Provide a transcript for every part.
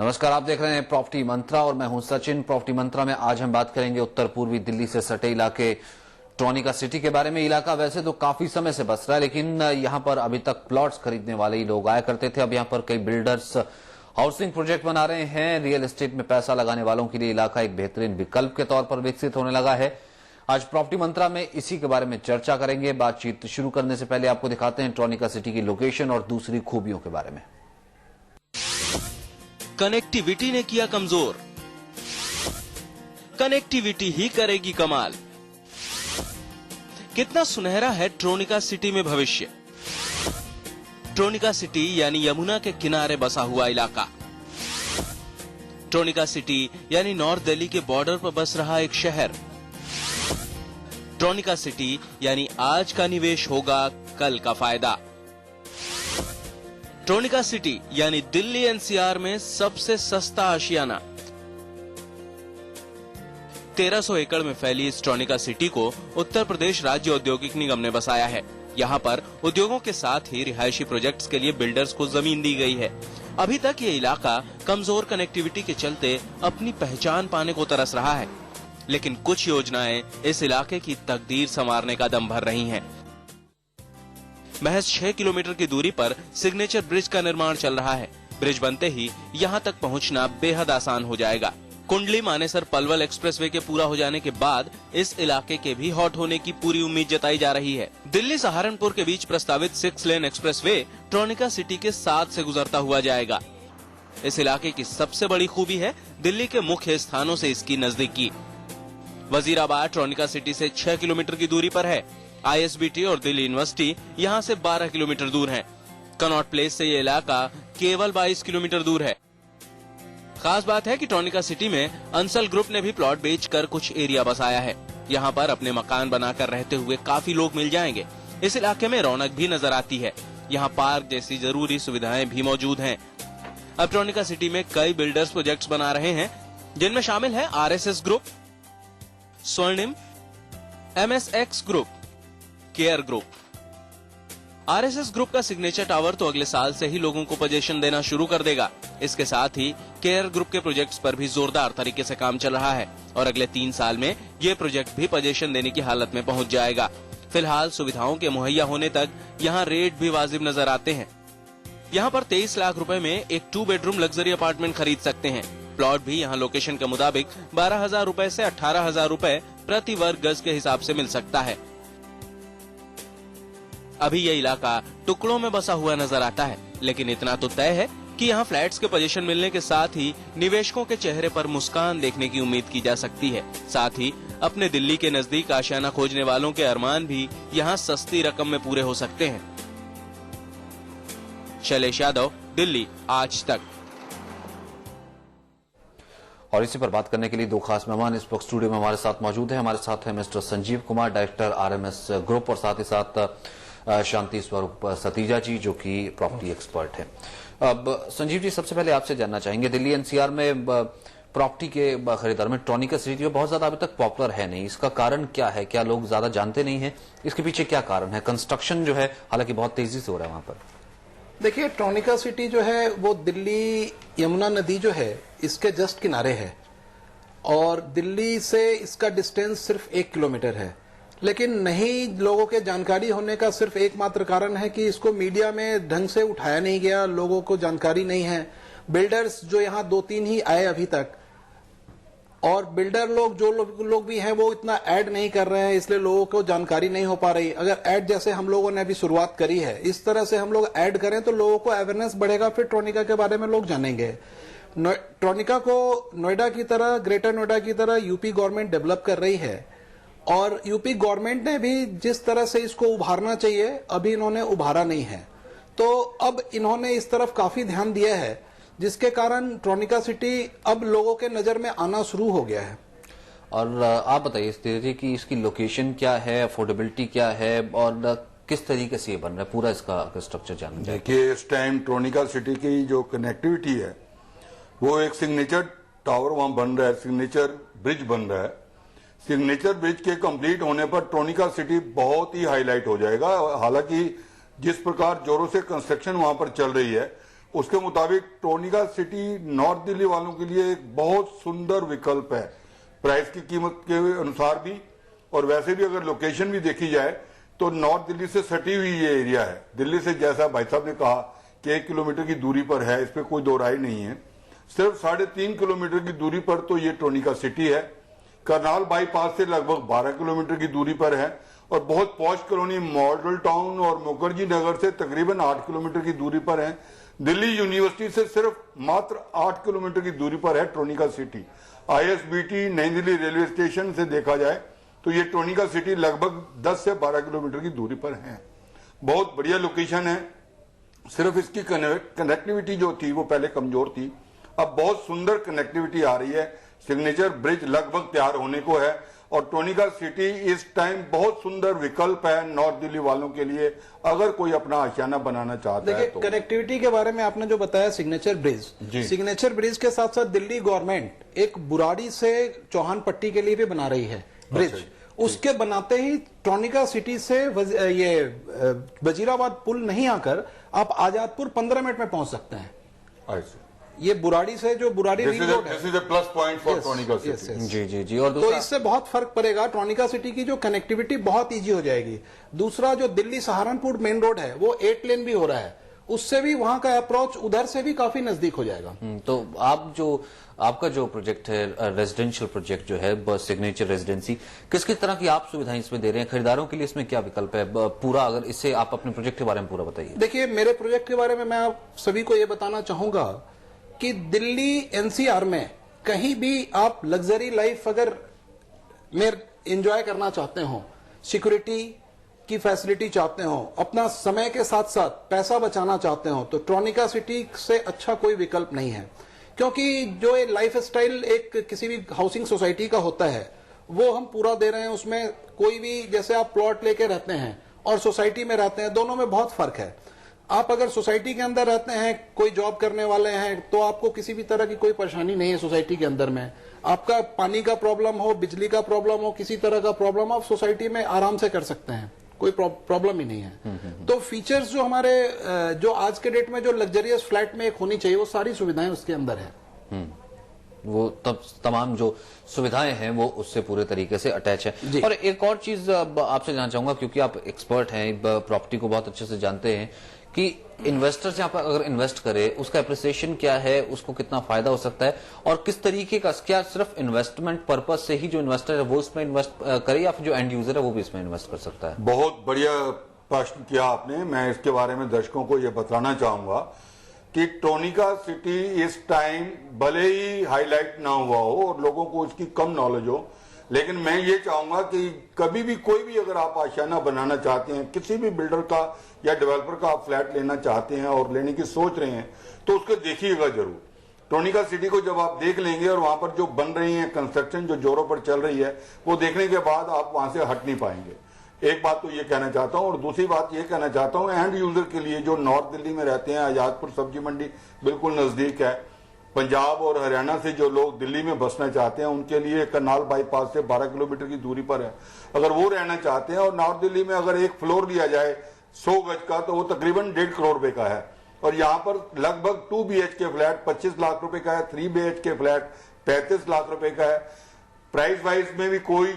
नमस्कार, आप देख रहे हैं प्रॉपर्टी मंत्रा और मैं हूं सचिन। प्रॉपर्टी मंत्रा में आज हम बात करेंगे उत्तर पूर्वी दिल्ली से सटे इलाके ट्रोनिका सिटी के बारे में। इलाका वैसे तो काफी समय से बस रहा है, लेकिन यहां पर अभी तक प्लॉट्स खरीदने वाले ही लोग आया करते थे। अब यहां पर कई बिल्डर्स हाउसिंग प्रोजेक्ट बना रहे हैं। रियल एस्टेट में पैसा लगाने वालों के लिए इलाका एक बेहतरीन विकल्प के तौर पर विकसित होने लगा है। आज प्रॉपर्टी मंत्रा में इसी के बारे में चर्चा करेंगे। बातचीत शुरू करने से पहले आपको दिखाते हैं ट्रोनिका सिटी की लोकेशन और दूसरी खूबियों के बारे में। कनेक्टिविटी ने किया कमजोर, कनेक्टिविटी ही करेगी कमाल। कितना सुनहरा है ट्रोनिका सिटी में भविष्य। ट्रोनिका सिटी यानी यमुना के किनारे बसा हुआ इलाका। ट्रोनिका सिटी यानी नॉर्थ दिल्ली के बॉर्डर पर बस रहा एक शहर। ट्रोनिका सिटी यानी आज का निवेश होगा कल का फायदा। ट्रोनिका सिटी यानी दिल्ली एनसीआर में सबसे सस्ता आशियाना। 1300 एकड़ में फैली इस ट्रोनिका सिटी को उत्तर प्रदेश राज्य औद्योगिक निगम ने बसाया है। यहाँ पर उद्योगों के साथ ही रिहायशी प्रोजेक्ट्स के लिए बिल्डर्स को जमीन दी गई है। अभी तक ये इलाका कमजोर कनेक्टिविटी के चलते अपनी पहचान पाने को तरस रहा है, लेकिन कुछ योजनाएं इस इलाके की तकदीर संवारने का दम भर रही हैं। महज 6 किलोमीटर की दूरी पर सिग्नेचर ब्रिज का निर्माण चल रहा है। ब्रिज बनते ही यहाँ तक पहुँचना बेहद आसान हो जाएगा। कुंडली मानेसर पलवल एक्सप्रेसवे के पूरा हो जाने के बाद इस इलाके के भी हॉट होने की पूरी उम्मीद जताई जा रही है। दिल्ली सहारनपुर के बीच प्रस्तावित 6 लेन एक्सप्रेसवे ट्रोनिका सिटी के साथ से गुजरता हुआ जाएगा। इस इलाके की सबसे बड़ी खूबी है दिल्ली के मुख्य स्थानों से इसकी नजदीकी। वजीराबाद ट्रोनिका सिटी से 6 किलोमीटर की दूरी पर है। आईएसबीटी और दिल्ली यूनिवर्सिटी यहाँ से 12 किलोमीटर दूर है। कनॉट प्लेस से ये इलाका केवल 22 किलोमीटर दूर है। खास बात है कि ट्रोनिका सिटी में अंसल ग्रुप ने भी प्लॉट बेचकर कुछ एरिया बसाया है। यहाँ पर अपने मकान बनाकर रहते हुए काफी लोग मिल जाएंगे। इस इलाके में रौनक भी नजर आती है। यहाँ पार्क जैसी जरूरी सुविधाएं भी मौजूद हैं। अब ट्रोनिका सिटी में कई बिल्डर्स प्रोजेक्ट्स बना रहे हैं, जिनमें शामिल है RSS group, Swarnim, MSX group, care group. RSS group का सिग्नेचर टावर तो अगले साल से ही लोगों को पोजीशन देना शुरू कर देगा। इसके साथ ही केयर ग्रुप के प्रोजेक्ट्स पर भी जोरदार तरीके से काम चल रहा है और अगले 3 साल में ये प्रोजेक्ट भी पोजीशन देने की हालत में पहुंच जाएगा। फिलहाल सुविधाओं के मुहैया होने तक यहाँ रेट भी वाजिब नजर आते हैं। यहाँ पर 23 लाख रुपए में एक 2 बेडरूम लग्जरी अपार्टमेंट खरीद सकते हैं। प्लॉट भी यहाँ लोकेशन के मुताबिक 12,000 रुपए से 18,000 रुपए प्रति वर्ग गज के हिसाब से मिल सकता है। अभी ये इलाका टुकड़ों में बसा हुआ नजर आता है, लेकिन इतना तो तय है कि यहाँ फ्लैट्स के पोजीशन मिलने के साथ ही निवेशकों के चेहरे पर मुस्कान देखने की उम्मीद की जा सकती है। साथ ही अपने दिल्ली के नजदीक आशियाना खोजने वालों के अरमान भी यहाँ सस्ती रकम में पूरे हो सकते हैं। शैलेश यादव, दिल्ली आज तक। और इसी पर बात करने के लिए 2 खास मेहमान इस वक्त स्टूडियो में हमारे साथ मौजूद हैं। हमारे साथ है mister Sanjeev Kumar, director RMS group, और साथ ही साथ शांति स्वरूप सतीजा जी, जो कि प्रॉपर्टी एक्सपर्ट हैं। अब संजीव जी, सबसे पहले आपसे जानना चाहेंगे, दिल्ली एनसीआर में प्रॉपर्टी के खरीदार में ट्रोनिका सिटी बहुत ज्यादा अभी तक पॉपुलर है नहीं। इसका कारण क्या है? क्या लोग ज्यादा जानते नहीं है? इसके पीछे क्या कारण है? कंस्ट्रक्शन जो है हालांकि बहुत तेजी से हो रहा है वहां पर। देखिए, ट्रोनिका सिटी जो है वो दिल्ली यमुना नदी जो है इसके जस्ट किनारे है और दिल्ली से इसका डिस्टेंस सिर्फ 1 किलोमीटर है। लेकिन नहीं लोगों के जानकारी होने का सिर्फ एकमात्र कारण है कि इसको मीडिया में ढंग से उठाया नहीं गया, लोगों को जानकारी नहीं है। बिल्डर्स जो यहाँ 2-3 ही आए अभी तक, और बिल्डर लोग जो लोग भी हैं वो इतना ऐड नहीं कर रहे हैं, इसलिए लोगों को जानकारी नहीं हो पा रही। अगर ऐड जैसे हम लोगों ने अभी शुरुआत करी है, इस तरह से हम लोग ऐड करें तो लोगों को अवेयरनेस बढ़ेगा, फिर ट्रोनिका के बारे में लोग जानेंगे। ट्रोनिका को नोएडा की तरह, ग्रेटर नोएडा की तरह यूपी गवर्नमेंट डेवलप कर रही है और यूपी गवर्नमेंट ने भी जिस तरह से इसको उभारना चाहिए अभी इन्होंने उभारा नहीं है। तो अब इन्होंने इस तरफ काफी ध्यान दिया है, जिसके कारण ट्रोनिका सिटी अब लोगों के नजर में आना शुरू हो गया है। और आप बताइए इस तरीके की इसकी लोकेशन क्या है, अफोर्डेबिलिटी क्या है और किस तरीके से ये बन रहा है, पूरा इसका स्ट्रक्चर जानना चाहिए। देखिए, इस टाइम ट्रोनिका सिटी की जो कनेक्टिविटी है वो एक सिग्नेचर टावर वहां बन रहा है, सिग्नेचर ब्रिज बन रहा है। सिग्नेचर ब्रिज के कंप्लीट होने पर ट्रोनिका सिटी बहुत ही हाईलाइट हो जाएगा। हालांकि जिस प्रकार जोरों से कंस्ट्रक्शन वहां पर चल रही है उसके मुताबिक ट्रोनिका सिटी नॉर्थ दिल्ली वालों के लिए एक बहुत सुंदर विकल्प है, प्राइस की कीमत के अनुसार भी, और वैसे भी अगर लोकेशन भी देखी जाए तो नॉर्थ दिल्ली से सटी हुई ये एरिया है। दिल्ली से जैसा भाई साहब ने कहा कि 1 किलोमीटर की दूरी पर है, इस पर कोई दो राय नहीं है। सिर्फ 3.5 किलोमीटर की दूरी पर तो ये ट्रोनिका सिटी है। करनाल बाईपास से लगभग 12 किलोमीटर की दूरी पर है, और बहुत पॉश कॉलोनी मॉडल टाउन और मुखर्जी नगर से तकरीबन 8 किलोमीटर की दूरी पर है। दिल्ली यूनिवर्सिटी से सिर्फ मात्र 8 किलोमीटर की दूरी पर है ट्रोनिका सिटी। ISBT नई दिल्ली रेलवे स्टेशन से देखा जाए तो ये ट्रोनिका सिटी लगभग 10 से 12 किलोमीटर की दूरी पर है। बहुत बढ़िया लोकेशन है। सिर्फ इसकी कनेक्टिविटी जो थी वो पहले कमजोर थी, अब बहुत सुंदर कनेक्टिविटी आ रही है। सिग्नेचर ब्रिज लगभग तैयार होने को है, और ट्रोनिका सिटी इस टाइम बहुत सुंदर विकल्प है नॉर्थ दिल्ली वालों के लिए, अगर कोई अपना आशियाना बनाना चाहता है तो। कनेक्टिविटी के बारे में आपने जो बताया सिग्नेचर ब्रिज, सिग्नेचर ब्रिज के साथ साथ दिल्ली गवर्नमेंट एक बुराड़ी से चौहान पट्टी के लिए भी बना रही है ब्रिज। उसके बनाते ही ट्रोनिका सिटी से ये वजीराबाद पुल नहीं आकर आप आजादपुर 15 मिनट में पहुंच सकते हैं। ये बुराड़ी से जो बुराड़ी रिंग रोड है, this is a plus point for Tronica city. जी जी जी। और तो इससे बहुत फर्क पड़ेगा, ट्रोनिका सिटी की जो कनेक्टिविटी बहुत इजी हो जाएगी। दूसरा जो दिल्ली सहारनपुर मेन रोड है वो 8 लेन भी हो रहा है, उससे भी वहां का अप्रोच उधर से भी काफी नजदीक हो जाएगा। तो आपका जो प्रोजेक्ट है रेजिडेंशियल प्रोजेक्ट जो है सिग्नेचर रेजिडेंसी, किस तरह की आप सुविधाएं इसमें दे रहे हैं? खरीदारों के लिए इसमें क्या विकल्प है पूरा? अगर इससे आप अपने प्रोजेक्ट के बारे में पूरा बताइए। देखिए, मेरे प्रोजेक्ट के बारे में मैं आप सभी को ये बताना चाहूंगा कि दिल्ली NCR में कहीं भी आप लग्जरी लाइफ अगर में एंजॉय करना चाहते हो, सिक्योरिटी की फैसिलिटी चाहते हो, अपना समय के साथ साथ पैसा बचाना चाहते हो, तो ट्रोनिका सिटी से अच्छा कोई विकल्प नहीं है। क्योंकि जो ये लाइफ स्टाइल एक किसी भी हाउसिंग सोसाइटी का होता है वो हम पूरा दे रहे हैं। उसमें कोई भी, जैसे आप प्लॉट लेके रहते हैं और सोसाइटी में रहते हैं, दोनों में बहुत फर्क है। आप अगर सोसाइटी के अंदर रहते हैं, कोई जॉब करने वाले हैं, तो आपको किसी भी तरह की कोई परेशानी नहीं है सोसाइटी के अंदर में। आपका पानी का प्रॉब्लम हो, बिजली का प्रॉब्लम हो, किसी तरह का प्रॉब्लम आप सोसाइटी में आराम से कर सकते हैं, कोई प्रॉब्लम ही नहीं है। तो फीचर्स जो हमारे जो आज के डेट में जो लग्जरियस फ्लैट में एक होनी चाहिए, वो सारी सुविधाएं उसके अंदर है। वो तब तमाम जो सुविधाएं हैं वो उससे पूरे तरीके से अटैच है। और एक और चीज आपसे जानना चाहूंगा, क्योंकि आप एक्सपर्ट हैं, प्रॉपर्टी को बहुत अच्छे से जानते हैं, कि इन्वेस्टर्स यहाँ पर अगर इन्वेस्ट करे उसका एप्रिसिएशन क्या है, उसको कितना फायदा हो सकता है, और किस तरीके का, क्या सिर्फ इन्वेस्टमेंट पर्पज से ही जो इन्वेस्टर है वो इसमें इन्वेस्ट करे, या फिर जो एंड यूजर है वो भी इसमें इन्वेस्ट कर सकता है? बहुत बढ़िया प्रश्न किया आपने। मैं इसके बारे में दर्शकों को यह बताना चाहूंगा कि ट्रोनिका सिटी इस टाइम भले ही हाईलाइट ना हुआ हो और लोगों को उसकी कम नॉलेज हो, लेकिन मैं ये चाहूंगा कि कभी भी कोई भी अगर आप आशियाना बनाना चाहते हैं, किसी भी बिल्डर का या डेवलपर का आप फ्लैट लेना चाहते हैं और लेने की सोच रहे हैं, तो उसको देखिएगा जरूर। ट्रोनिका सिटी को जब आप देख लेंगे और वहां पर जो बन रही है कंस्ट्रक्शन जो जोरों पर चल रही है, वो देखने के बाद आप वहां से हट नहीं पाएंगे। एक बात तो ये कहना चाहता हूं, और दूसरी बात ये कहना चाहता हूं एंड यूजर के लिए जो नॉर्थ दिल्ली में रहते हैं, आजादपुर सब्जी मंडी बिल्कुल नजदीक है। पंजाब और हरियाणा से जो लोग दिल्ली में बसना चाहते हैं उनके लिए करनाल बाईपास से 12 किलोमीटर की दूरी पर है। अगर वो रहना चाहते हैं, और नॉर्थ दिल्ली में अगर एक फ्लोर लिया जाए 100 गज का, तो वो तकरीबन 1.5 करोड़ रुपए का है। और यहाँ पर लगभग 2 BHK फ्लैट 25 लाख रुपए का है, 3 BHK फ्लैट 35 लाख रुपए का है। प्राइस वाइज में भी कोई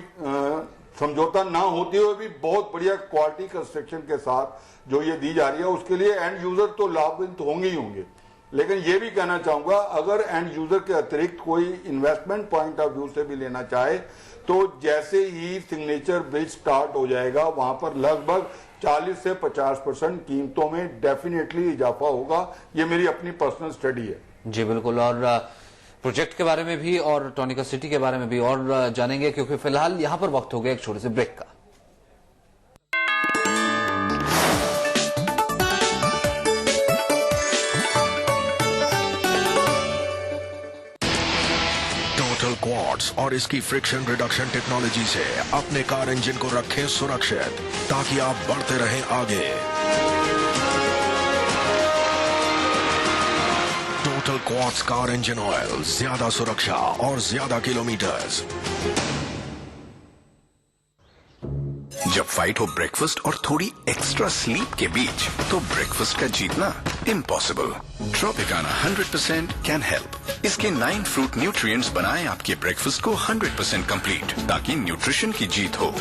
समझौता ना होते हुए भी बहुत बढ़िया क्वालिटी कंस्ट्रक्शन के साथ जो ये दी जा रही है, उसके लिए एंड यूजर तो लाभान्वित होंगे ही होंगे। लेकिन ये भी कहना चाहूंगा, अगर एंड यूजर के अतिरिक्त कोई इन्वेस्टमेंट पॉइंट ऑफ व्यू से भी लेना चाहे, तो जैसे ही सिग्नेचर ब्रिज स्टार्ट हो जाएगा, वहां पर लगभग 40 से 50% कीमतों में डेफिनेटली इजाफा होगा। ये मेरी अपनी पर्सनल स्टडी है। जी बिल्कुल। और प्रोजेक्ट के बारे में भी और ट्रोनिका सिटी के बारे में भी और जानेंगे, क्योंकि फिलहाल यहां पर वक्त हो गया एक छोटे से ब्रेक का। टोटल क्वार्ट्ज और इसकी फ्रिक्शन रिडक्शन टेक्नोलॉजी से अपने कार इंजन को रखें सुरक्षित, ताकि आप बढ़ते रहें आगे। Total quartz car engine oil, ज्यादा सुरक्षा और ज्यादा किलोमीटर्स। जब फाइट हो ब्रेकफास्ट और थोड़ी एक्स्ट्रा स्लीप के बीच, तो ब्रेकफास्ट का जीतना इम्पॉसिबल। Tropicana 100% can help. इसके 9 फ्रूट न्यूट्रिएंट्स बनाएं आपके ब्रेकफास्ट को 100% कंप्लीट, ताकि न्यूट्रिशन की जीत हो।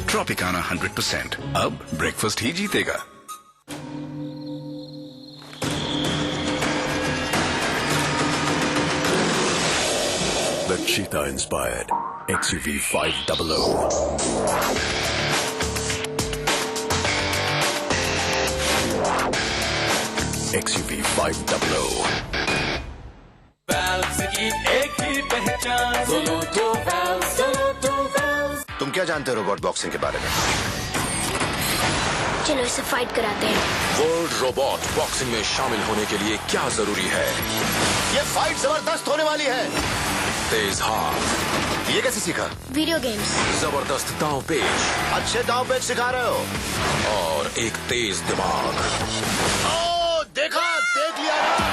ट्रॉपिकाना 100%, अब ब्रेकफास्ट ही जीतेगा। The cheetah-inspired XUV 500. XUV 500. Valves की एक ही पहचान, Zonoto Valves, Zonoto Valves। तुम क्या जानते हो रोबोट बॉक्सिंग के बारे में? चलो इसे फाइट कराते हैं। वर्ल्ड रोबोट बॉक्सिंग में शामिल होने के लिए क्या जरूरी है? ये फाइट जबरदस्त होने वाली है। तेज हाथ। ये कैसे सीखा? Video games. जबरदस्त दांव पेच अच्छे दांव पेच सिखा रहे हो। और एक तेज दिमाग। ओ, देख लिया ना।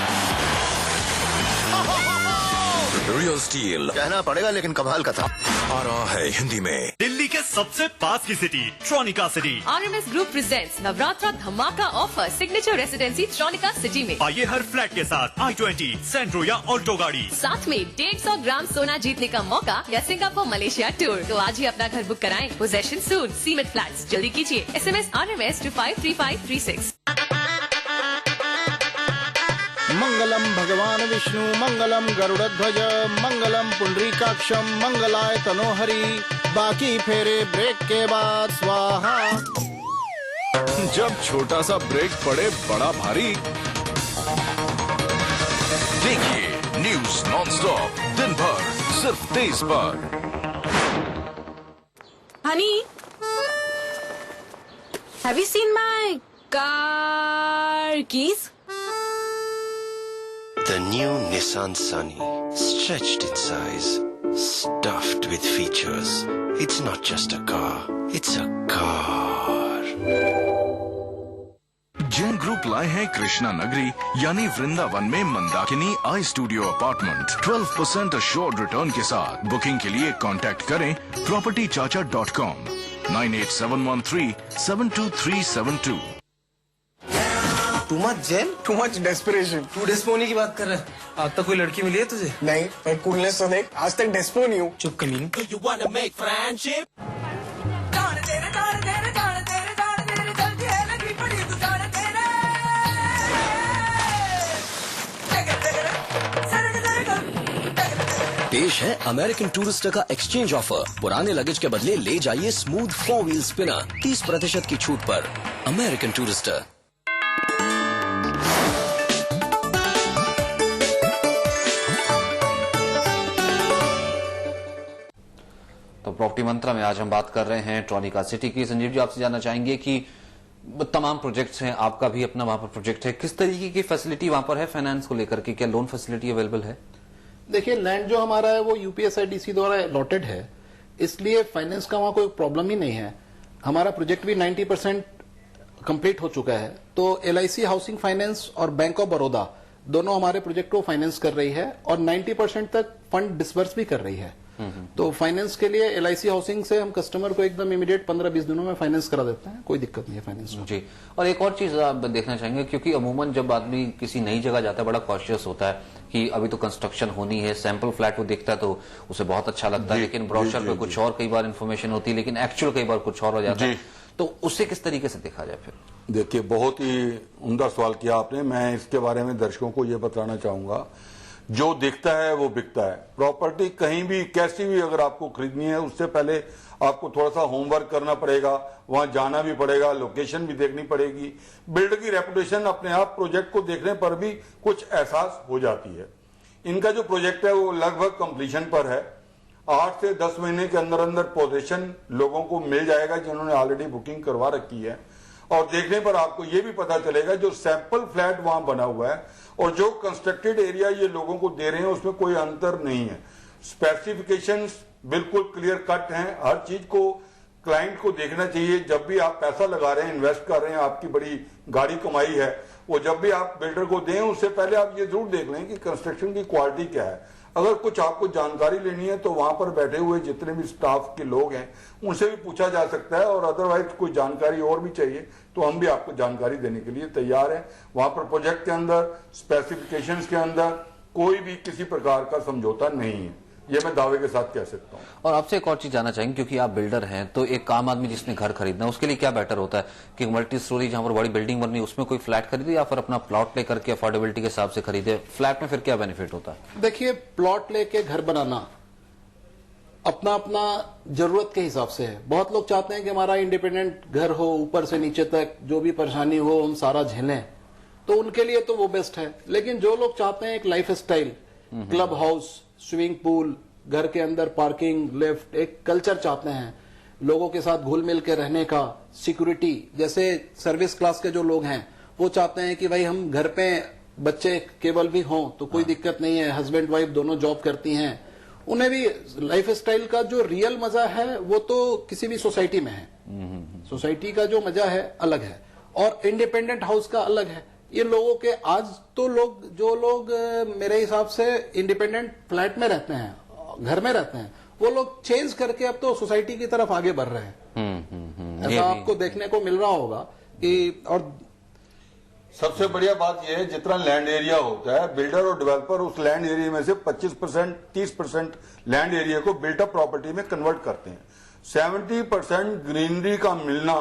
Real steel. कहना पड़ेगा लेकिन कमाल का था। आ रहा है हिंदी में। दिल्ली के सबसे पास की city, Tronica city. RMS group presents Navratra धमाका offer signature residency Tronica city में। आइए हर फ्लैट के साथ i20, सेंट्रो या ऑल्टो गाड़ी। साथ में 150 ग्राम सोना जीतने का मौका या सिंगापुर मलेशिया टूर। तो आज ही अपना घर बुक कराएं। पोजेशन सून, सीमेंट फ्लैट्स। जल्दी कीजिए। SMS RMS to 53536। मंगलम भगवान विष्णु, मंगलम गरुड़ध्वज, मंगलम पुंडरीकाक्षम, मंगलाय तनोहरि। बाकी फेरे ब्रेक के बाद स्वाहा। जब छोटा सा ब्रेक पड़े बड़ा भारी। देखिए न्यूज नॉनस्टॉप, दिन भर सिर्फ 23 पर। Honey, have you seen my car keys? The new Nissan Sunny, stretched in size, stuffed with features. It's not just a car, it's a car. Jain group लाए हैं कृष्णा नगरी यानी वृंदावन में मंदाकिनी आई स्टूडियो अपार्टमेंट 12% अश्योर्ड रिटर्न के साथ। बुकिंग के लिए contact करें propertychacha.com 98713 72372। Too much jail, too much desperation. तू डेस्पो होने की बात कर रहा है? आज तक कोई लड़की मिली है तुझे? नहीं, मैं कूलनेस तो देख, आज तक डेस्पो नहीं हूँ। चुप कमीने। You wanna make friendship? पेश है अमेरिकन टूरिस्टर का एक्सचेंज ऑफर। पुराने लगेज के बदले ले जाइए स्मूथ 4 व्हील स्पिनर 30% की छूट पर। American Tourister. तो प्रॉपर्टी मंत्रा में आज हम बात कर रहे हैं ट्रॉनिका सिटी की। संजीव जी, आपसे जानना चाहेंगे कि तमाम प्रोजेक्ट्स हैं, आपका भी अपना वहां पर प्रोजेक्ट है, किस तरीके की फैसिलिटी वहां पर है फाइनेंस को लेकर के? क्या लोन फैसिलिटी अवेलेबल है? देखिए, लैंड जो हमारा है वो UPSIDC द्वारा अलॉटेड है, इसलिए फाइनेंस का वहां कोई प्रॉब्लम ही नहीं है। हमारा प्रोजेक्ट भी 90% कंप्लीट हो चुका है। तो LIC हाउसिंग फाइनेंस और बैंक ऑफ बड़ौदा दोनों हमारे प्रोजेक्ट को फाइनेंस कर रही है और 90% तक फंड डिसबर्स भी कर रही है। तो फाइनेंस के लिए LIC हाउसिंग से हम कस्टमर को एकदम इमीडिएट 15-20 दिनों में फाइनेंस करा देते हैं, कोई दिक्कत नहीं है फाइनेंस में। जी, और एक और चीज आप देखना चाहेंगे, क्योंकि अमूमन जब आदमी किसी नई जगह जाता है बड़ा कॉशियस होता है कि अभी तो कंस्ट्रक्शन होनी है, सैंपल फ्लैट वो देखता है तो उसे बहुत अच्छा लगता है, लेकिन ब्रोशर पे कुछ और कई बार इन्फॉर्मेशन होती है, लेकिन एक्चुअल कई बार कुछ और हो जाता है। तो उससे किस तरीके से देखा जाए फिर? देखिए, बहुत ही उम्दा सवाल किया आपने। मैं इसके बारे में दर्शकों को ये बताना चाहूंगा, जो दिखता है वो बिकता है। प्रॉपर्टी कहीं भी कैसी भी अगर आपको खरीदनी है, उससे पहले आपको थोड़ा सा होमवर्क करना पड़ेगा, वहां जाना भी पड़ेगा, लोकेशन भी देखनी पड़ेगी। बिल्डर की रेपुटेशन अपने आप प्रोजेक्ट को देखने पर भी कुछ एहसास हो जाती है। इनका जो प्रोजेक्ट है वो लगभग कंप्लीशन पर है। 8 से 10 महीने के अंदर अंदर पोजीशन लोगों को मिल जाएगा जिन्होंने ऑलरेडी बुकिंग करवा रखी है। और देखने पर आपको ये भी पता चलेगा जो सैंपल फ्लैट वहां बना हुआ है और जो कंस्ट्रक्टेड एरिया ये लोगों को दे रहे हैं उसमें कोई अंतर नहीं है। स्पेसिफिकेशंस बिल्कुल क्लियर कट हैं। हर चीज को क्लाइंट को देखना चाहिए। जब भी आप पैसा लगा रहे हैं, इन्वेस्ट कर रहे हैं, आपकी बड़ी गाड़ी कमाई है, वो जब भी आप बिल्डर को दें उससे पहले आप ये जरूर देख लें कि कंस्ट्रक्शन की क्वालिटी क्या है। अगर कुछ आपको जानकारी लेनी है तो वहां पर बैठे हुए जितने भी स्टाफ के लोग हैं उनसे भी पूछा जा सकता है, और अदरवाइज कोई जानकारी और भी चाहिए तो हम भी आपको जानकारी देने के लिए तैयार हैं। वहां पर प्रोजेक्ट के अंदर, स्पेसिफिकेशंस के अंदर कोई भी किसी प्रकार का समझौता नहीं है, ये मैं दावे के साथ कह सकता हूँ। और आपसे एक और चीज जानना चाहेंगे, क्योंकि आप बिल्डर हैं, तो एक आम आदमी जिसने घर खरीदना है उसके लिए क्या बेटर होता है कि मल्टी स्टोरी जहां पर बड़ी बिल्डिंग बननी है उसमें कोई फ्लैट खरीदे, या फिर अपना प्लॉट लेकर के अफोर्डेबिलिटी के हिसाब से खरीदे? फ्लैट में फिर क्या बेनिफिट होता है? देखिए, प्लॉट लेके घर बनाना अपना अपना जरूरत के हिसाब से है। बहुत लोग चाहते हैं कि हमारा इंडिपेंडेंट घर हो, ऊपर से नीचे तक जो भी परेशानी हो हम सारा झेलें, तो उनके लिए तो वो बेस्ट है। लेकिन जो लोग चाहते हैं एक life style, club house, swimming pool, घर के अंदर पार्किंग, लिफ्ट, एक कल्चर चाहते हैं, लोगों के साथ घुल मिल के रहने का, सिक्योरिटी, जैसे सर्विस क्लास के जो लोग हैं वो चाहते हैं कि भाई हम घर पे बच्चे केवल भी हों तो कोई दिक्कत नहीं है, हस्बैंड वाइफ दोनों जॉब करती हैं, उन्हें भी लाइफ स्टाइल का जो रियल मजा है वो तो किसी भी सोसाइटी में है। सोसाइटी का जो मजा है अलग है और इंडिपेंडेंट हाउस का अलग है। ये लोगों के आज तो जो लोग मेरे हिसाब से इंडिपेंडेंट फ्लैट में रहते हैं, घर में रहते हैं, वो लोग चेंज करके अब तो सोसाइटी की तरफ आगे बढ़ रहे हैं। ऐसा आपको देखने को मिल रहा होगा कि, और सबसे बढ़िया बात यह है जितना लैंड एरिया होता है, बिल्डर और डेवलपर उस लैंड एरिया में से 25% 30% लैंड एरिया को बिल्ट अप प्रॉपर्टी में कन्वर्ट करते हैं। 70% ग्रीनरी का मिलना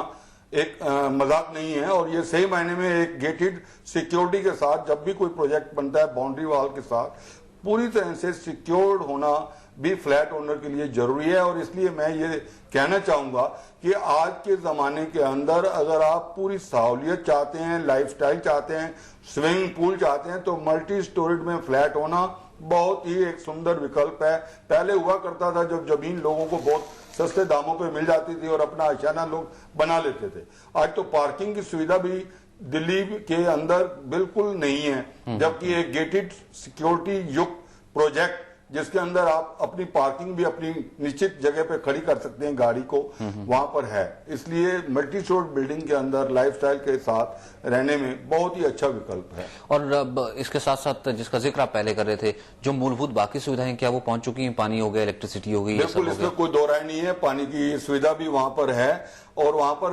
एक मजाक नहीं है, और ये सही मायने में एक गेटेड सिक्योरिटी के साथ जब भी कोई प्रोजेक्ट बनता है बाउंड्री वॉल के साथ पूरी तरह से सिक्योर्ड होना भी फ्लैट ओनर के लिए जरूरी है। और इसलिए मैं ये कहना चाहूंगा कि आज के जमाने के अंदर अगर आप पूरी सहूलियत चाहते हैं, लाइफस्टाइल चाहते हैं, स्विमिंग पूल चाहते हैं, तो मल्टी स्टोरीड में फ्लैट होना बहुत ही एक सुंदर विकल्प है। पहले हुआ करता था जब जमीन लोगों को बहुत सस्ते दामों पे मिल जाती थी और अपना आशियाना लोग बना लेते थे। आज तो पार्किंग की सुविधा भी दिल्ली के अंदर बिल्कुल नहीं है, जबकि एक गेटेड सिक्योरिटी युक्त प्रोजेक्ट जिसके अंदर आप अपनी पार्किंग भी अपनी निश्चित जगह पे खड़ी कर सकते हैं गाड़ी को, वहां पर है। इसलिए मल्टी स्टोर बिल्डिंग के अंदर लाइफस्टाइल के साथ रहने में बहुत ही अच्छा विकल्प है। और अब इसके साथ साथ जिसका जिक्र आप पहले कर रहे थे, जो मूलभूत बाकी सुविधाएं क्या वो पहुंच चुकी हैं? पानी हो गया, इलेक्ट्रिसिटी हो गई? बिल्कुल, इसमें कोई दो राय नहीं है, पानी की सुविधा भी वहां पर है। और वहां पर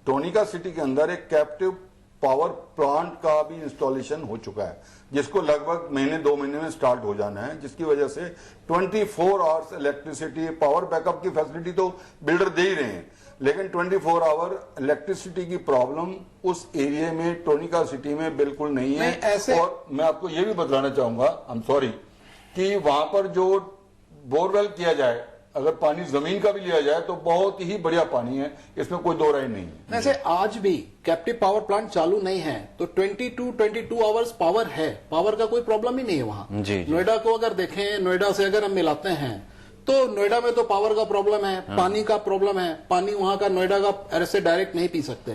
टोनिका सिटी के अंदर एक कैप्टिव पावर प्लांट का भी इंस्टॉलेशन हो चुका है, जिसको लगभग महीने 2 महीने में स्टार्ट हो जाना है, जिसकी वजह से 24 आवर्स इलेक्ट्रिसिटी, पावर बैकअप की फैसिलिटी तो बिल्डर दे ही रहे हैं, लेकिन 24 आवर इलेक्ट्रिसिटी की प्रॉब्लम उस एरिया में टोनिका सिटी में बिल्कुल नहीं है। ऐसे और मैं आपको ये भी बतलाना चाहूंगा, आई एम सॉरी, कि वहां पर जो बोरवेल किया जाए, अगर पानी जमीन का भी लिया जाए तो बहुत ही बढ़िया पानी है, इसमें कोई दो राय नहीं है। वैसे आज भी कैप्टिव पावर प्लांट चालू नहीं है तो 22 आवर्स पावर है, पावर का कोई प्रॉब्लम ही नहीं है वहां। नोएडा को अगर देखें, नोएडा से अगर हम मिलाते हैं तो नोएडा में तो पावर का प्रॉब्लम है, पानी का प्रॉब्लम है, पानी वहां का नोएडा का ऐसे डायरेक्ट नहीं पी सकते,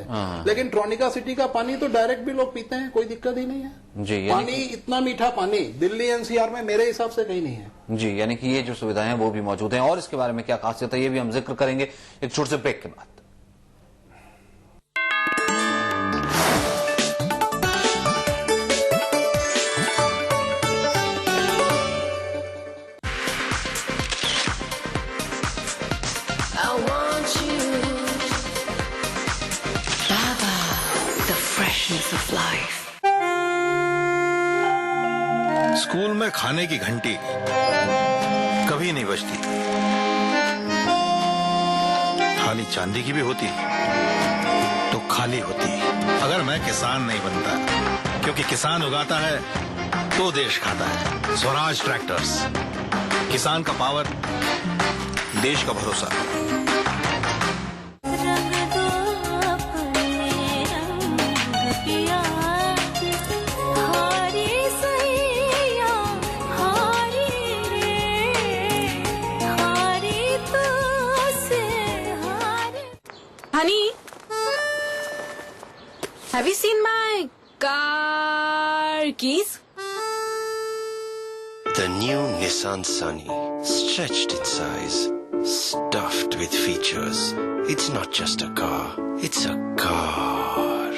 लेकिन ट्रोनिका सिटी का पानी तो डायरेक्ट भी लोग पीते हैं, कोई दिक्कत ही नहीं है। जी, पानी इतना मीठा पानी दिल्ली एनसीआर में मेरे हिसाब से कहीं नहीं है। जी, यानी कि ये जो सुविधाएं हैं वो भी मौजूद हैं, और इसके बारे में क्या खासियत है ये भी हम जिक्र करेंगे एक छोटे से ब्रेक के बाद। स्कूल में खाने की घंटी कभी नहीं बजती, थाली चांदी की भी होती तो खाली होती अगर मैं किसान नहीं बनता, क्योंकि किसान उगाता है तो देश खाता है। स्वराज ट्रैक्टर्स, किसान का पावर, देश का भरोसा। Honey, have you seen my car keys? The new Nissan Sunny, stretched in size, stuffed with features. It's not just a car, it's a car.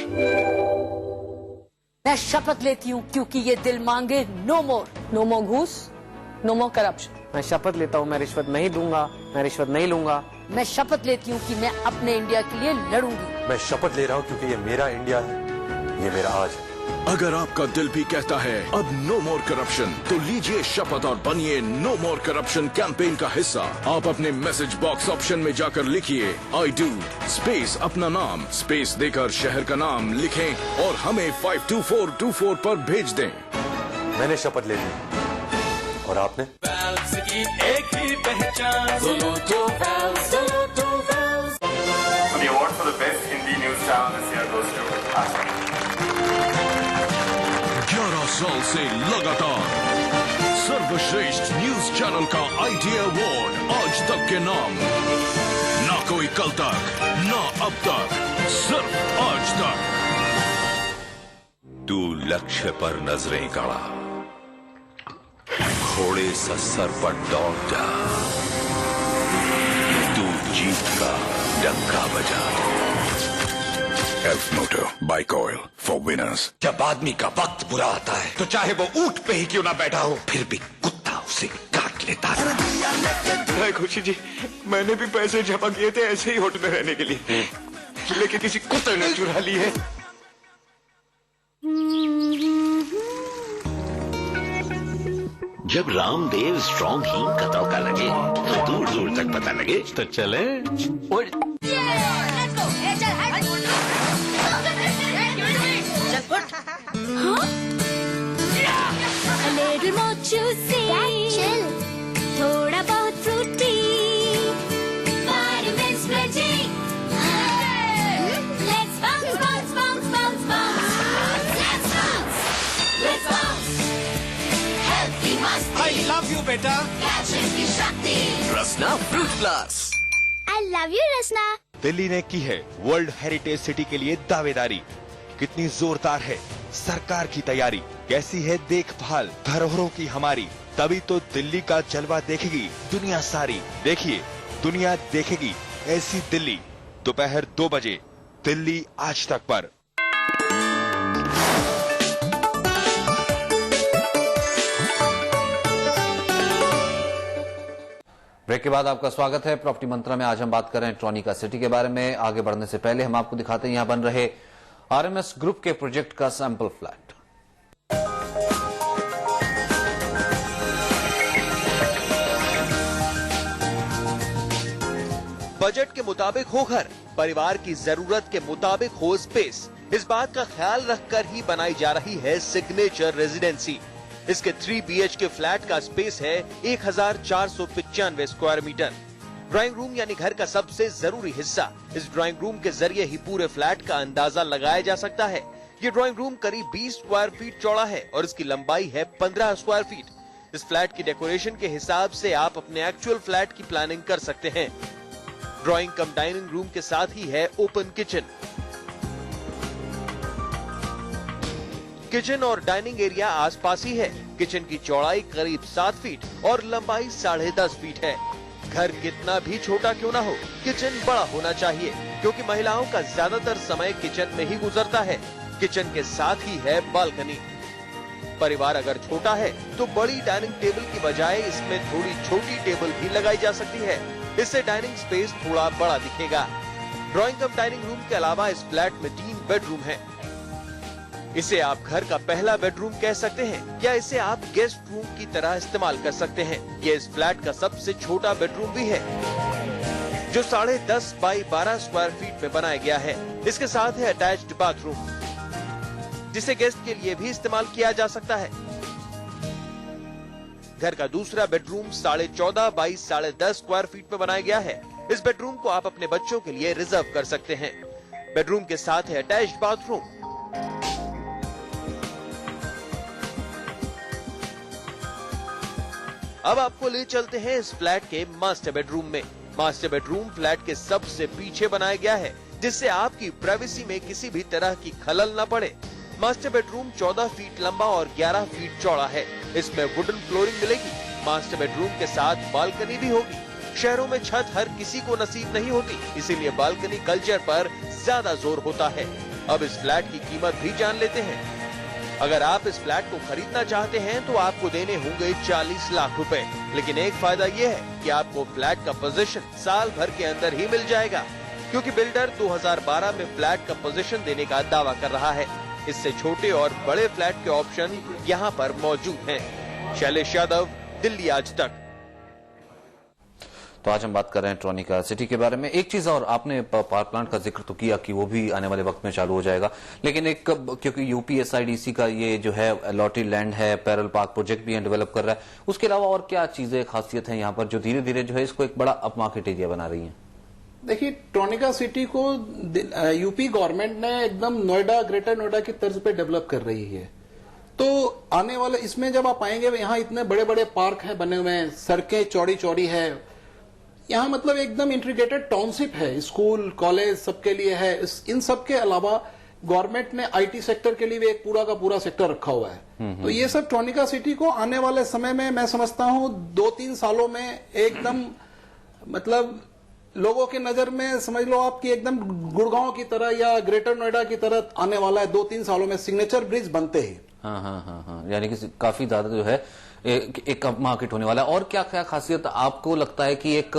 मैं शपथ लेती हूँ, क्योंकि ये दिल मांगे नो मोर। नो मोर घूस, नो मोर करप्शन। मैं शपथ लेता हूँ मैं रिश्वत नहीं दूंगा, मैं रिश्वत नहीं लूंगा। मैं शपथ लेती हूँ कि मैं अपने इंडिया के लिए लड़ूंगी। मैं शपथ ले रहा हूँ क्योंकि ये मेरा इंडिया है, ये मेरा आज है। अगर आपका दिल भी कहता है अब नो मोर करप्शन, तो लीजिए शपथ और बनिए नो मोर करप्शन कैंपेन का हिस्सा। आप अपने मैसेज बॉक्स ऑप्शन में जाकर लिखिए आई डू स्पेस अपना नाम स्पेस देकर शहर का नाम लिखें और हमें 52424 पर भेज दें। मैंने शपथ ले ली और आपने? वेल्स की एक ही पहचान, ज़ोलैटो वेल्स, ज़ोलैटो वेल्स। The award for the best Hindi news channel this year goes to Assam. 11 साल से लगातार सर्वश्रेष्ठ न्यूज चैनल का ITA अवार्ड आज तक के नाम। ना कोई कल तक, ना अब तक, सिर्फ आज तक। तू लक्ष्य पर नजरें गड़ा, घोड़े सा सर पर दौड़ जा, तू जीत का डंका बजा। Elf moto bike oil for winners. जब आदमी का वक्त बुरा आता है तो चाहे वो ऊंट पे ही क्यों ना बैठा हो, फिर भी कुत्ता उसे काट लेता है। खुशी जी, मैंने भी पैसे जमा किए थे ऐसे ही होटल में रहने के लिए, लेकिन किसी कुत्ते ने चुरा ली है। जब रामदेव स्ट्रॉन्ग हींग का तड़का लगे तो दूर दूर तक पता लगे तो चले। थोड़ा बहुत Frooti, let's bounce, bounce, bounce, bounce, bounce. Let's bounce, let's bounce. Healthy must be. I love you, बेटा। Catching की शक्ति। Rasna fruit plus. I love you, Rasna. Delhi ने की है वर्ल्ड हेरिटेज सिटी के लिए दावेदारी। कितनी जोरदार है सरकार की तैयारी, कैसी है देखभाल धरोहरों की हमारी, तभी तो दिल्ली का जलवा देखेगी दुनिया सारी। देखिए दुनिया देखेगी ऐसी दिल्ली, दोपहर 2 बजे दिल्ली आज तक पर। ब्रेक के बाद आपका स्वागत है। प्रॉपर्टी मंत्रा में आज हम बात कर रहे हैं ट्रॉनिका सिटी के बारे में। आगे बढ़ने से पहले हम आपको दिखाते हैं यहां बन रहे RMS ग्रुप के प्रोजेक्ट का सैंपल फ्लैट। बजट के मुताबिक हो घर, परिवार की जरूरत के मुताबिक हो स्पेस, इस बात का ख्याल रखकर ही बनाई जा रही है सिग्नेचर रेजिडेंसी। इसके 3 BHK फ्लैट का स्पेस है 1495 स्क्वायर मीटर। ड्राइंग रूम यानी घर का सबसे जरूरी हिस्सा। इस ड्राइंग रूम के जरिए ही पूरे फ्लैट का अंदाजा लगाया जा सकता है। ये ड्राइंग रूम करीब 20 स्क्वायर फीट चौड़ा है और इसकी लंबाई है 15 स्क्वायर फीट। इस फ्लैट की डेकोरेशन के हिसाब से आप अपने एक्चुअल फ्लैट की प्लानिंग कर सकते हैं। ड्राइंग कम डाइनिंग रूम के साथ ही है ओपन किचन। किचन और डाइनिंग एरिया आसपास ही है। किचन की चौड़ाई करीब 7 फीट और लंबाई 10.5 फीट है। घर कितना भी छोटा क्यों ना हो, किचन बड़ा होना चाहिए, क्योंकि महिलाओं का ज्यादातर समय किचन में ही गुजरता है। किचन के साथ ही है बालकनी। परिवार अगर छोटा है तो बड़ी डाइनिंग टेबल की बजाय इसमें थोड़ी छोटी टेबल भी लगाई जा सकती है। इससे डाइनिंग स्पेस थोड़ा बड़ा दिखेगा। ड्राइंग कम डाइनिंग रूम के अलावा इस फ्लैट में 3 बेडरूम है। इसे आप घर का पहला बेडरूम कह सकते हैं या इसे आप गेस्ट रूम की तरह इस्तेमाल कर सकते हैं। ये इस फ्लैट का सबसे छोटा बेडरूम भी है, जो 10.5 बाई 12 स्क्वायर फीट में बनाया गया है। इसके साथ है अटैच्ड बाथरूम, जिसे गेस्ट के लिए भी इस्तेमाल किया जा सकता है। घर का दूसरा बेडरूम 14.5 बाई 10.5 स्क्वायर फीट में बनाया गया है। इस बेडरूम को आप अपने बच्चों के लिए रिजर्व कर सकते हैं। बेडरूम के साथ है अटैच्ड बाथरूम। अब आपको ले चलते हैं इस फ्लैट के मास्टर बेडरूम में। मास्टर बेडरूम फ्लैट के सबसे पीछे बनाया गया है, जिससे आपकी प्राइवेसी में किसी भी तरह की खलल न पड़े। मास्टर बेडरूम 14 फीट लंबा और 11 फीट चौड़ा है। इसमें वुडन फ्लोरिंग मिलेगी। मास्टर बेडरूम के साथ बालकनी भी होगी। शहरों में छत हर किसी को नसीब नहीं होती, इसीलिए बालकनी कल्चर पर ज्यादा जोर होता है। अब इस फ्लैट की कीमत भी जान लेते हैं। अगर आप इस फ्लैट को खरीदना चाहते हैं तो आपको देने होंगे 40 लाख रुपए। लेकिन एक फायदा ये है कि आपको फ्लैट का पोजीशन साल भर के अंदर ही मिल जाएगा, क्योंकि बिल्डर 2012 में फ्लैट का पोजीशन देने का दावा कर रहा है। इससे छोटे और बड़े फ्लैट के ऑप्शन यहाँ पर मौजूद हैं। शैलेश यादव, दिल्ली आज तक। तो आज हम बात कर रहे हैं ट्रॉनिका सिटी के बारे में। एक चीज और, आपने पावर प्लांट का जिक्र तो किया कि वो भी आने वाले वक्त में चालू हो जाएगा, लेकिन एक क्योंकि यूपीएसआईडीसी का ये जो है अलॉटेड लैंड है, पैरेलल पार्क प्रोजेक्ट भी डेवलप कर रहा है, उसके अलावा और क्या चीजें खासियत है यहाँ पर जो धीरे धीरे जो है इसको एक बड़ा अप मार्केट एरिया बना रही है? देखिए, ट्रॉनिका सिटी को यूपी गवर्नमेंट ने एकदम नोएडा, ग्रेटर नोएडा की तर्ज पे डेवलप कर रही है। तो आने वाले इसमें जब आप आएंगे, यहाँ इतने बड़े बड़े पार्क है बने हुए हैं, सड़कें चौड़ी चौड़ी है, यहाँ मतलब एकदम इंटीग्रेटेड टाउनशिप है, स्कूल कॉलेज सबके लिए है। इन सब के अलावा गवर्नमेंट ने आईटी सेक्टर के लिए भी एक पूरा का पूरा सेक्टर रखा हुआ है। तो ये सब ट्रॉनिका सिटी को आने वाले समय में मैं समझता हूँ 2-3 सालों में एकदम मतलब लोगों की नजर में समझ लो आप कि एकदम गुड़गांव की तरह या ग्रेटर नोएडा की तरह आने वाला है 2-3 सालों में, सिग्नेचर ब्रिज बनते ही। हाँ, यानी कि काफी ज्यादा जो है एक मार्केट होने वाला है। और क्या क्या खासियत आपको लगता है कि एक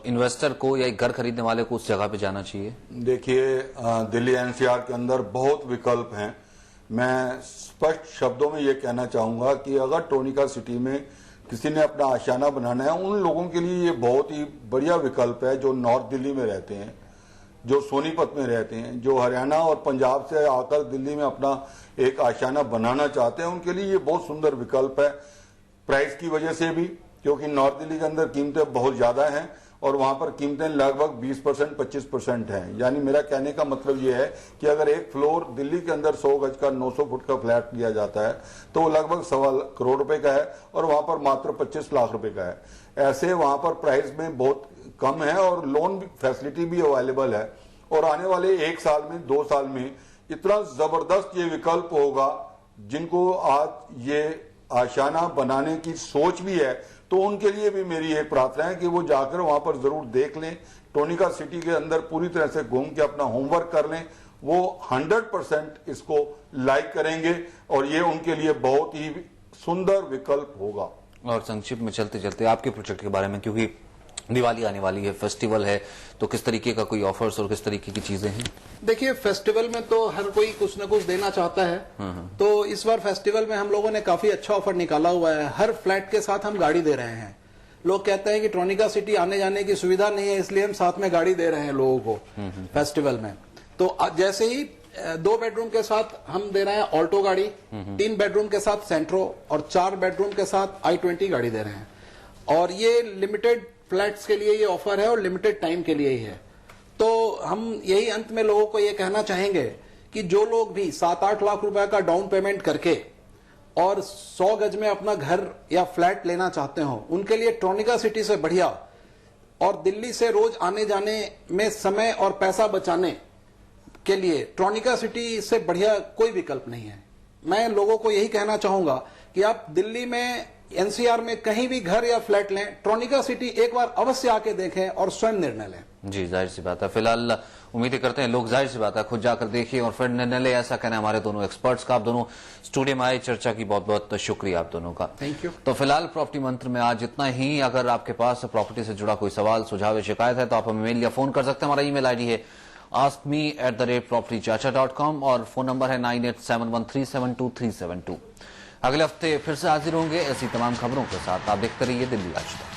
इन्वेस्टर को या एक घर खरीदने वाले को उस जगह पे जाना चाहिए? देखिए, दिल्ली एनसीआर के अंदर बहुत विकल्प हैं। मैं स्पष्ट शब्दों में ये कहना चाहूंगा कि अगर ट्रॉनिका सिटी में किसी ने अपना आशियाना बनाना है, उन लोगों के लिए ये बहुत ही बढ़िया विकल्प है जो नॉर्थ दिल्ली में रहते हैं, जो सोनीपत में रहते हैं, जो हरियाणा और पंजाब से आकर दिल्ली में अपना एक आशियाना बनाना चाहते हैं, उनके लिए ये बहुत सुंदर विकल्प है। प्राइस की वजह से भी, क्योंकि नॉर्थ दिल्ली के अंदर कीमतें बहुत ज्यादा हैं और वहां पर कीमतें लगभग 20% 25% हैं। यानी मेरा कहने का मतलब ये है कि अगर एक फ्लोर दिल्ली के अंदर 100 गज का 900 फुट का फ्लैट लिया जाता है तो वो लगभग 1.25 करोड़ रुपए का है और वहां पर मात्र 25 लाख रुपए का है। ऐसे वहां पर प्राइस में बहुत कम है और लोन फैसिलिटी भी अवेलेबल है। और आने वाले 1 साल में 2 साल में इतना जबरदस्त ये विकल्प होगा, जिनको आज ये आशियाना बनाने की सोच भी है, तो उनके लिए भी मेरी एक प्रार्थना है कि वो जाकर वहां पर जरूर देख लें, ट्रॉनिका सिटी के अंदर पूरी तरह से घूम के अपना होमवर्क कर लें। वो 100% इसको लाइक करेंगे और ये उनके लिए बहुत ही सुंदर विकल्प होगा। और संक्षिप्त में चलते चलते आपके प्रोजेक्ट के बारे में, क्योंकि दिवाली आने वाली है, फेस्टिवल है, तो किस तरीके का कोई ऑफर्स और किस तरीके की चीजें हैं? देखिए, फेस्टिवल में तो हर कोई कुछ न कुछ देना चाहता है। तो इस बार फेस्टिवल में हम लोगों ने काफी अच्छा ऑफर निकाला हुआ है। हर फ्लैट के साथ हम गाड़ी दे रहे हैं। लोग कहते हैं कि ट्रॉनिका सिटी आने जाने की सुविधा नहीं है, इसलिए हम साथ में गाड़ी दे रहे हैं लोगों को फेस्टिवल में। तो जैसे ही 2 बेडरूम के साथ हम दे रहे हैं ऑल्टो गाड़ी, 3 बेडरूम के साथ सेंट्रो और 4 बेडरूम के साथ i20 गाड़ी दे रहे हैं। और ये लिमिटेड फ्लैट्स के लिए ये ऑफर है और लिमिटेड टाइम के लिए ही है। तो हम यही अंत में लोगों को ये कहना चाहेंगे कि जो लोग भी 7-8 लाख रुपए का डाउन पेमेंट करके और 100 गज में अपना घर या फ्लैट लेना चाहते हो, उनके लिए ट्रॉनिका सिटी से बढ़िया और दिल्ली से रोज आने जाने में समय और पैसा बचाने के लिए ट्रॉनिका सिटी से बढ़िया कोई विकल्प नहीं है। मैं लोगों को यही कहना चाहूंगा कि आप दिल्ली में एनसीआर में कहीं भी घर या फ्लैट लें, ट्रॉनिका सिटी एक बार अवश्य आके देखें और स्वयं निर्णय लें। जी, जाहिर सी बात है। फिलहाल उम्मीद करते हैं लोग, जाहिर सी बात है, खुद जाकर देखिए और फिर निर्णय ले, ऐसा कहना है हमारे दोनों एक्सपर्ट्स का। आप दोनों स्टूडियो में आए, चर्चा की बहुत बहुत शुक्रिया आप दोनों का। Thank you. तो फिलहाल प्रॉपर्टी मंत्र में आज इतना ही। अगर आपके पास प्रॉपर्टी से जुड़ा कोई सवाल, सुझाव या शिकायत है तो आप हमें मेल या फोन कर सकते हैं। हमारा ईमेल आईडी है askme@propertychacha.com और फोन नंबर है 9871372372। अगले हफ्ते फिर से हाजिर होंगे ऐसी तमाम खबरों के साथ। आप देखते रहिए दिल्ली आज तक।